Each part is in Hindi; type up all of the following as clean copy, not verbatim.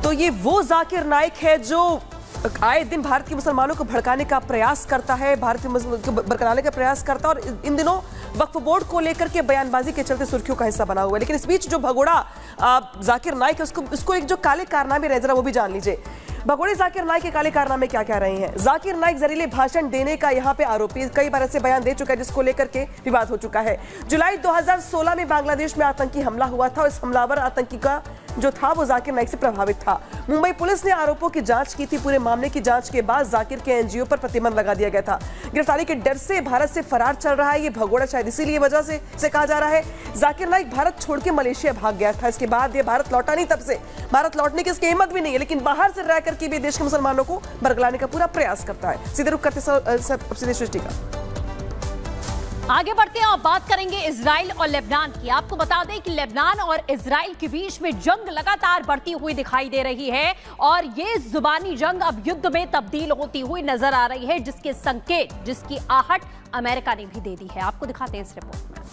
तो ये वो जाकिर नाइक है जो आए दिन भारत के मुसलमानों को भड़काने का प्रयास करता है, भारत के मुसलमानों को भड़काने का प्रयास करता है और इन दिनों वक्फ बोर्ड को लेकर के बयानबाजी के चलते सुर्खियों का हिस्सा बना हुआ है। लेकिन इस बीच जो भगोड़ा जाकिर नाइक है उसको एक जो काले कारनामे रहे, जरा वो भी जान लीजिए। भगोड़े जाकिर नाइक के काले कारनामे क्या क्या रहे हैं। जाकिर नाइक जहरीले भाषण देने का यहाँ पे आरोपी, कई बार ऐसे बयान दे चुका है जिसको लेकर के विवाद हो चुका है। जुलाई 2016 में बांग्लादेश में आतंकी हमला हुआ था और इस हमलावर आतंकी का जो था वो जाकिर नाइक से प्रभावित था। मुंबई पुलिस ने आरोपों की जांच की थी। पूरे मामले की जांच के बाद जाकिर के एनजीओ पर प्रतिबंध लगा दिया गया था। गिरफ्तारी के डर से भारत से फरार चल रहा है ये भगोड़ा, शायद इसीलिए वजह से कहा जा रहा है। जाकिर नाइक भारत छोड़ के मलेशिया भाग गया था। इसके बाद ये भारत लौटा नहीं, तब से भारत लौटने की इसकी हिम्मत भी नहीं है, लेकिन बाहर से रह करके भी देश के मुसलमानों को बरगलाने का पूरा प्रयास करता है। सीधे रुख करते सीधे सृष्टि का आगे बढ़ते हैं और बात करेंगे इजराइल और लेबनान की। आपको बता दें कि लेबनान और इजराइल के बीच में जंग लगातार बढ़ती हुई दिखाई दे रही है और ये जुबानी जंग अब युद्ध में तब्दील होती हुई नजर आ रही है, जिसके संकेत, जिसकी आहट अमेरिका ने भी दे दी है। आपको दिखाते हैं इस रिपोर्ट में।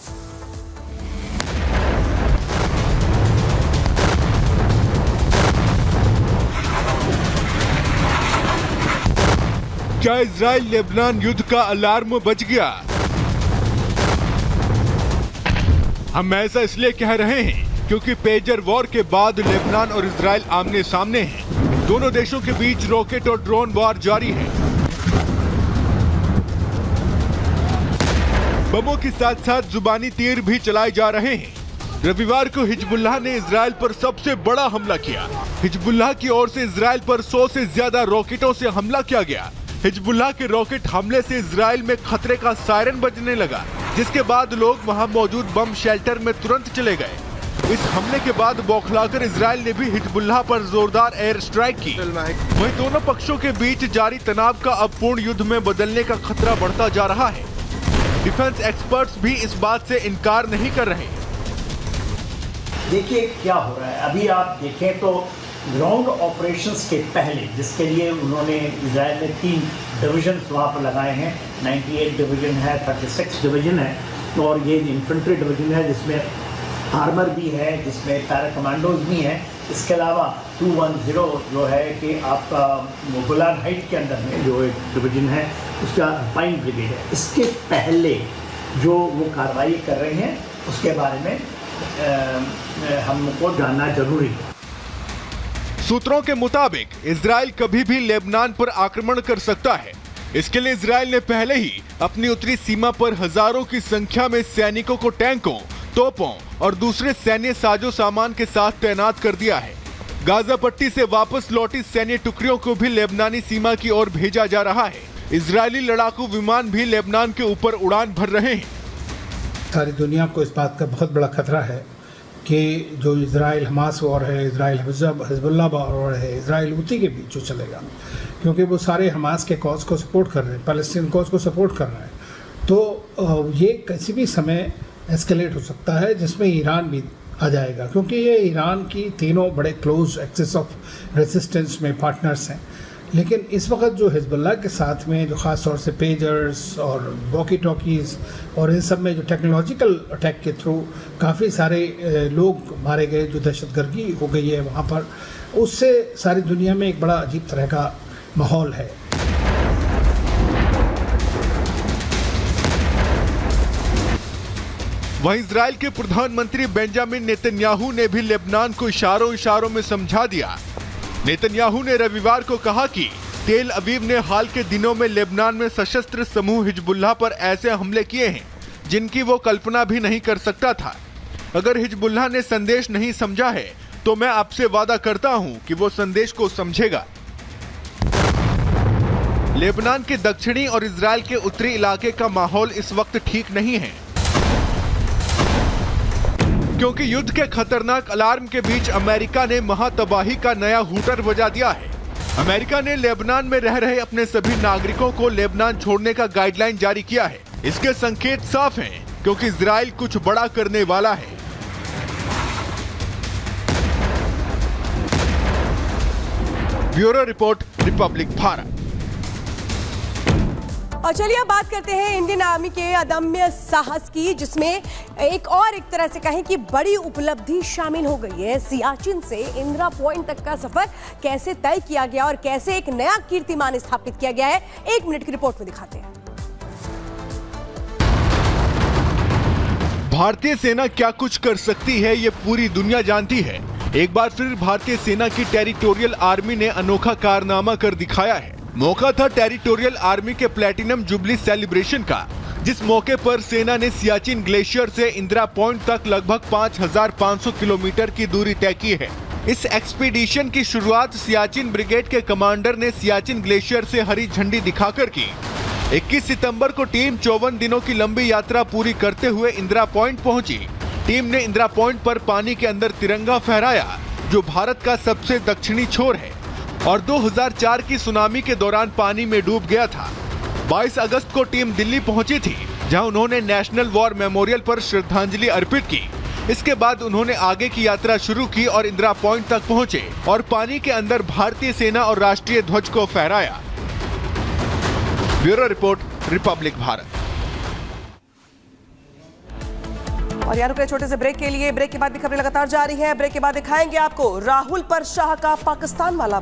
क्या इजराइल लेबनान युद्ध का अलार्म बज गया? हम ऐसा इसलिए कह रहे हैं क्योंकि पेजर वॉर के बाद लेबनान और इजराइल आमने सामने हैं। दोनों देशों के बीच रॉकेट और ड्रोन वॉर जारी है। बमों के साथ साथ जुबानी तीर भी चलाए जा रहे हैं। रविवार को हिजबुल्लाह ने इजराइल पर सबसे बड़ा हमला किया। हिजबुल्लाह की ओर से इजराइल पर 100 से ज्यादा रॉकेटों से हमला किया गया। हिजबुल्लाह के रॉकेट हमले से इजराइल में खतरे का सायरन बजने लगा, जिसके बाद लोग वहां मौजूद बम शेल्टर में तुरंत चले गए। इस हमले के बाद बौखलाकर इजराइल ने भी हिजबुल्लाह पर जोरदार एयर स्ट्राइक की। वहीं दोनों पक्षों के बीच जारी तनाव का अब पूर्ण युद्ध में बदलने का खतरा बढ़ता जा रहा है। डिफेंस एक्सपर्ट्स भी इस बात से इनकार नहीं कर रहे। देखिए क्या हो रहा है, अभी आप देखें तो ग्राउंड ऑपरेशंस के पहले, जिसके लिए उन्होंने इजराइल में 3 डिवीजन वहाँ पर लगाए हैं। 98 डिवीजन है, 36 डिवीजन है और ये इन्फेंट्री डिवीजन है जिसमें आर्मर भी है, जिसमें पैरा कमांडोज भी हैं। इसके अलावा 210 जो है कि आपका गोलान हाइट के अंदर में जो एक डिवीजन है उसका अल्पाइन ब्रिगेड है। इसके पहले जो वो कार्रवाई कर रहे हैं उसके बारे में हमको जानना जरूरी है। सूत्रों के मुताबिक इजराइल कभी भी लेबनान पर आक्रमण कर सकता है। इसके लिए इजराइल ने पहले ही अपनी उत्तरी सीमा पर हजारों की संख्या में सैनिकों को टैंकों, तोपों और दूसरे सैन्य साजो सामान के साथ तैनात कर दिया है। गाजा पट्टी से वापस लौटी सैन्य टुकड़ियों को भी लेबनानी सीमा की ओर भेजा जा रहा है। इजरायली लड़ाकू विमान भी लेबनान के ऊपर उड़ान भर रहे हैं। सारी दुनिया को इस बात का बहुत बड़ा खतरा है कि जो इजराइल हमास वॉर है, इजराइल हिजबुल्लाह वॉर है, इजराइल हुती के बीच जो चलेगा, क्योंकि वो सारे हमास के कॉज को सपोर्ट कर रहे हैं, पैलेस्टीन कॉज को सपोर्ट कर रहे हैं। तो ये किसी भी समय एस्केलेट हो सकता है, जिसमें ईरान भी आ जाएगा, क्योंकि ये ईरान की तीनों बड़े क्लोज एक्सिस ऑफ रेजिस्टेंस में पार्टनर्स हैं। लेकिन इस वक्त जो हिजबुल्लाह के साथ में जो ख़ास तौर से पेजर्स और वॉकी टॉकीज़ और इन सब में जो टेक्नोलॉजिकल अटैक के थ्रू काफ़ी सारे लोग मारे गए, जो दहशतगर्दी हो गई है वहाँ पर, उससे सारी दुनिया में एक बड़ा अजीब तरह का माहौल है। वहीं इजराइल के प्रधानमंत्री बेंजामिन नेतन्याहू ने भी लेबनान को इशारों में समझा दिया। नेतन्याहू ने रविवार को कहा कि तेल अवीव ने हाल के दिनों में लेबनान में सशस्त्र समूह हिजबुल्लाह पर ऐसे हमले किए हैं जिनकी वो कल्पना भी नहीं कर सकता था। अगर हिजबुल्लाह ने संदेश नहीं समझा है तो मैं आपसे वादा करता हूं कि वो संदेश को समझेगा। लेबनान के दक्षिणी और इजराइल के उत्तरी इलाके का माहौल इस वक्त ठीक नहीं है, क्योंकि युद्ध के खतरनाक अलार्म के बीच अमेरिका ने महातबाही का नया हूटर बजा दिया है। अमेरिका ने लेबनान में रह रहे अपने सभी नागरिकों को लेबनान छोड़ने का गाइडलाइन जारी किया है। इसके संकेत साफ हैं, क्योंकि इजराइल कुछ बड़ा करने वाला है। Bureau report, Republic Bharat. और चलिए अब बात करते हैं इंडियन आर्मी के अदम्य साहस की, जिसमें एक तरह से कहें कि बड़ी उपलब्धि शामिल हो गई है। सियाचिन से इंदिरा पॉइंट तक का सफर कैसे तय किया गया और कैसे एक नया कीर्तिमान स्थापित किया गया है, 1 मिनट की रिपोर्ट में दिखाते हैं। भारतीय सेना क्या कुछ कर सकती है ये पूरी दुनिया जानती है। एक बार फिर भारतीय सेना की टेरिटोरियल आर्मी ने अनोखा कारनामा कर दिखाया है। मौका था टेरिटोरियल आर्मी के प्लेटिनम जुबली सेलिब्रेशन का, जिस मौके पर सेना ने सियाचिन ग्लेशियर से इंदिरा पॉइंट तक लगभग 5,500 किलोमीटर की दूरी तय की है। इस एक्सपीडिशन की शुरुआत सियाचिन ब्रिगेड के कमांडर ने सियाचिन ग्लेशियर से हरी झंडी दिखाकर की। 21 सितंबर को टीम 54 दिनों की लंबी यात्रा पूरी करते हुए इंदिरा पॉइंट पहुंची। टीम ने इंदिरा पॉइंट पर पानी के अंदर तिरंगा फहराया, जो भारत का सबसे दक्षिणी छोर है और 2004 की सुनामी के दौरान पानी में डूब गया था। 22 अगस्त को टीम दिल्ली पहुंची थी, जहां उन्होंने नेशनल वॉर मेमोरियल पर श्रद्धांजलि अर्पित की। इसके बाद उन्होंने आगे की यात्रा शुरू की और इंदिरा पॉइंट तक पहुंचे और पानी के अंदर भारतीय सेना और राष्ट्रीय ध्वज को फहराया। Bureau report, Republic Bharat. और यहाँ रुके छोटे से ब्रेक के लिए। ब्रेक के बाद भी खबरें लगातार जारी हैं। ब्रेक के बाद दिखाएंगे आपको राहुल पर शाह का पाकिस्तान वाला